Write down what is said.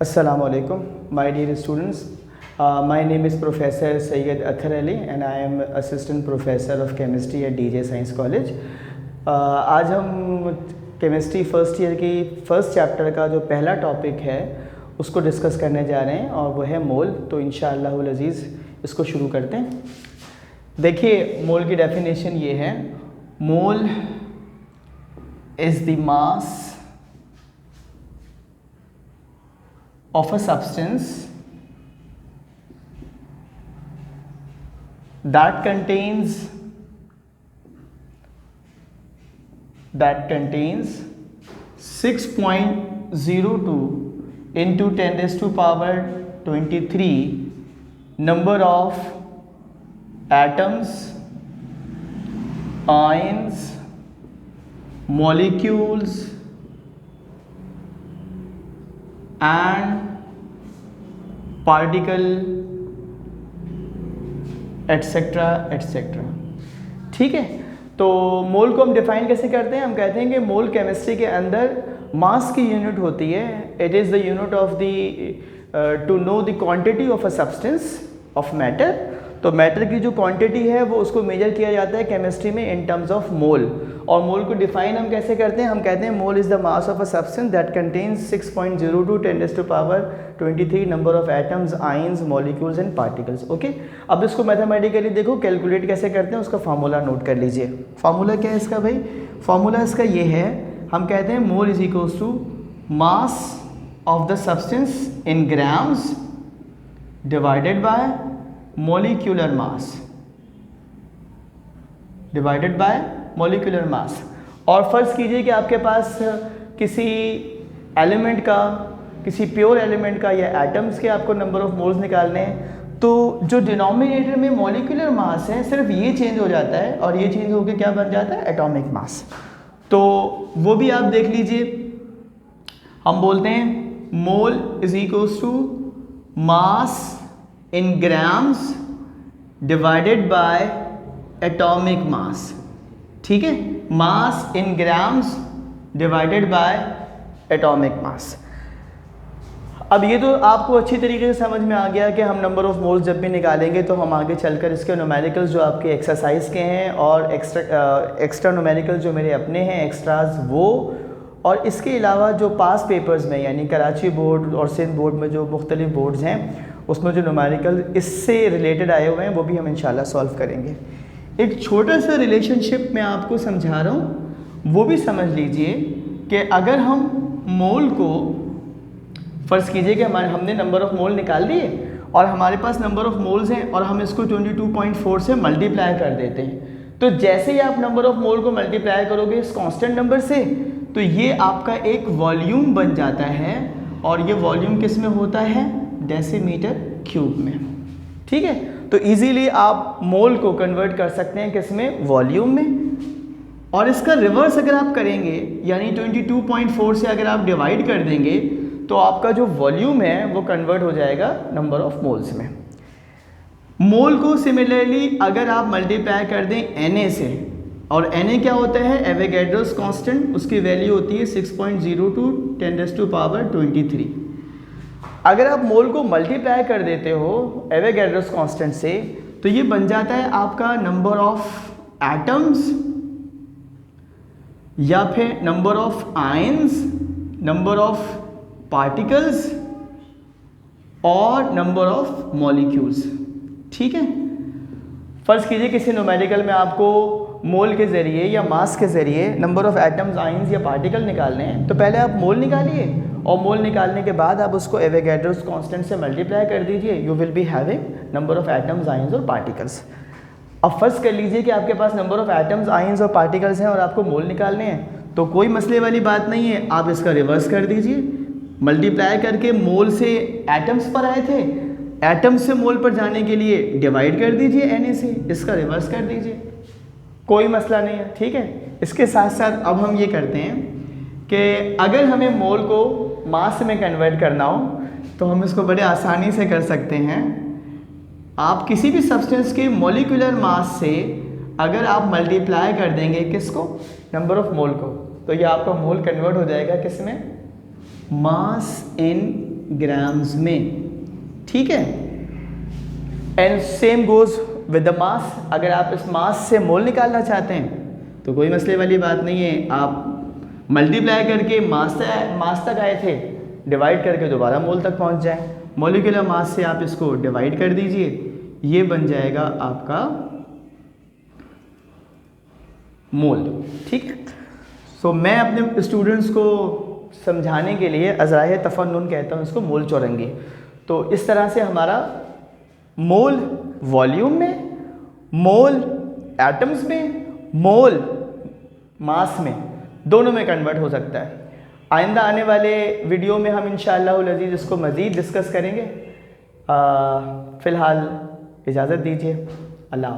Assalamu alaikum, my dear students. My name is Professor Sayyid Athar Ali and I am Assistant Professor of Chemistry at DJ Science College. आज हम chemistry first year की first chapter का जो पहला topic है उसको discuss करने जा रहे हैं और वो है मोल। तो इंशाअल्लाहुल अज़ीज़ इसको शुरू करते हैं। देखिए, मोल की डेफिनेशन ये है, mole is the mass of a substance that contains 6.02 into 10 raised to power 23 number of atoms, ions, molecules and particle etcetera etcetera. ठीक है, तो मोल को हम डिफाइन कैसे करते हैं? हम कहते हैं कि मोल केमिस्ट्री के अंदर मास की यूनिट होती है। It is the unit of the to know the quantity of a substance of matter. तो मैटर की जो क्वांटिटी है वो उसको मेजर किया जाता है केमिस्ट्री में इन टर्म्स ऑफ मोल। और मोल को डिफाइन हम कैसे करते हैं? हम कहते हैं mole is the mass of a substance that contains 6.02 10 raised to power 23 number of atoms, ions, molecules and particles. Okay, अब इसको मैथमेटिकली देखो कैलकुलेट कैसे करते हैं, उसका फार्मूला नोट कर लीजिए। फार्मूला क्या है इसका भाई? फार्मूला इसका ये है, हम कहते हैं mole is equals to mass of the substance in grams divided by molecular mass divided by molecular mass. और फर्ज कीजिए कि आपके पास किसी एलिमेंट का, किसी प्योर एलिमेंट का या एटम्स के आपको नंबर ऑफ मोल्स निकालने हैं, तो जो डिनोमिनेटर में मोलिकुलर मास है सिर्फ ये चेंज हो जाता है और ये चेंज होकर क्या बन जाता है? Atomic mass. तो वो भी आप देख लीजिए। हम बोलते हैं mole is equals to mass in grams divided by atomic mass. ठीक है, mass in grams divided by atomic mass. अब ये तो आपको अच्छी तरीके से समझ में आ गया कि हम नंबर ऑफ मोल्स जब भी निकालेंगे तो हम आगे चलकर इसके न्यूमेरिकल्स जो आपके एक्सरसाइज के हैं और एक्स्ट्रा न्यूमेरिकल जो मेरे अपने हैं एक्स्ट्राज वो, और इसके अलावा जो पास पेपर्स में यानी कराची बोर्ड और सिंध बोर्ड में जो मुख्तलिफ बोर्ड्स हैं उसमें जो न्यूमेरिकल इससे रिलेटेड आए हुए हैं वो भी हम इंशाल्लाह सॉल्व करेंगे। एक छोटा सा रिलेशनशिप मैं आपको समझा रहा हूँ, वो भी समझ लीजिए कि अगर हम मोल को, फ़र्ज़ कीजिए कि हमने नंबर ऑफ़ मोल निकाल दिए और हमारे पास नंबर ऑफ़ मोल्स हैं और हम इसको 22.4 से मल्टीप्लाई कर देते हैं, तो जैसे ही आप नंबर ऑफ़ मोल को मल्टीप्लाई करोगे इस कांस्टेंट नंबर से तो ये आपका एक वॉल्यूम बन जाता है और ये वॉल्यूम किस में होता है? डेसीमीटर क्यूब में। ठीक है, तो इजीली आप मोल को कन्वर्ट कर सकते हैं किस में? वॉल्यूम में। और इसका रिवर्स अगर आप करेंगे यानी 22.4 से अगर आप डिवाइड कर देंगे तो आपका जो वॉल्यूम है वो कन्वर्ट हो जाएगा नंबर ऑफ मोल्स में। मोल को सिमिलरली अगर आप मल्टीप्लाई कर दें Na से, और Na क्या होता है? एवोगैड्रोस कांस्टेंट, उसकी वैल्यू होती है 6.02 10 raised to power 23। अगर आप मोल को मल्टीप्लाई कर देते हो एवोगैड्रोस कांस्टेंट से तो ये बन जाता है आपका नंबर ऑफ एटम्स या फिर number of ions, number of particles और नंबर ऑफ मॉलिक्यूल्स। ठीक है, फर्ज कीजिए किसी न्यूमेरिकल में आपको मोल के ज़रिए या मास के ज़रिए नंबर ऑफ एटम्स, आयंस या पार्टिकल निकालने हैं, तो पहले आप मोल निकालिए और मोल निकालने के बाद आप उसको एवोगैड्रोस कांस्टेंट से मल्टीप्लाई कर दीजिए। You will be having number of atoms, ions और पार्टिकल्स। अब फर्ज कर लीजिए कि आपके पास नंबर ऑफ एटम्स, आयंस और पार्टिकल्स हैं और आपको मोल निकालने हैं, तो कोई मसले वाली बात नहीं है। आप इसका रिवर्स कर दीजिए, मल्टीप्लाई करके मोल से एटम्स पर आए थे, एटम्स से मोल पर जाने के लिए डिवाइड कर दीजिए Na से, इसका रिवर्स कर दीजिए, कोई मसला नहीं है। ठीक है, इसके साथ साथ अब हम ये करते हैं कि अगर हमें मोल को मास में कन्वर्ट करना हो तो हम इसको बड़े आसानी से कर सकते हैं। आप किसी भी सब्सटेंस के मॉलिक्यूलर मास से अगर आप मल्टीप्लाई कर देंगे किसको? नंबर ऑफ मोल को, तो ये आपका मोल कन्वर्ट हो जाएगा किस में? मास इन ग्राम्स में, ठीक है। And same goes with the mass, अगर आप इस मास से मोल निकालना चाहते हैं तो कोई मसले वाली बात नहीं है, आप मल्टीप्लाई करके मास तक आए थे, डिवाइड करके दोबारा मोल तक पहुंच जाए। मॉलिक्यूलर मास से आप इसको डिवाइड कर दीजिए, ये बन जाएगा आपका मोल, ठीक है। सो मैं अपने स्टूडेंट्स को समझाने के लिए अज़राए तफन्नुन कहता हूँ इसको, मोल चौरंगी। तो इस तरह से हमारा मोल वॉल्यूम में, मोल एटम्स में, मोल मास में, दोनों में कन्वर्ट हो सकता है। आइंदा आने वाले वीडियो में हम इंशाअल्लाह अज़ीज़ इसको मज़ीद डिस्कस करेंगे। फ़िलहाल इजाज़त दीजिए, अल्लाह।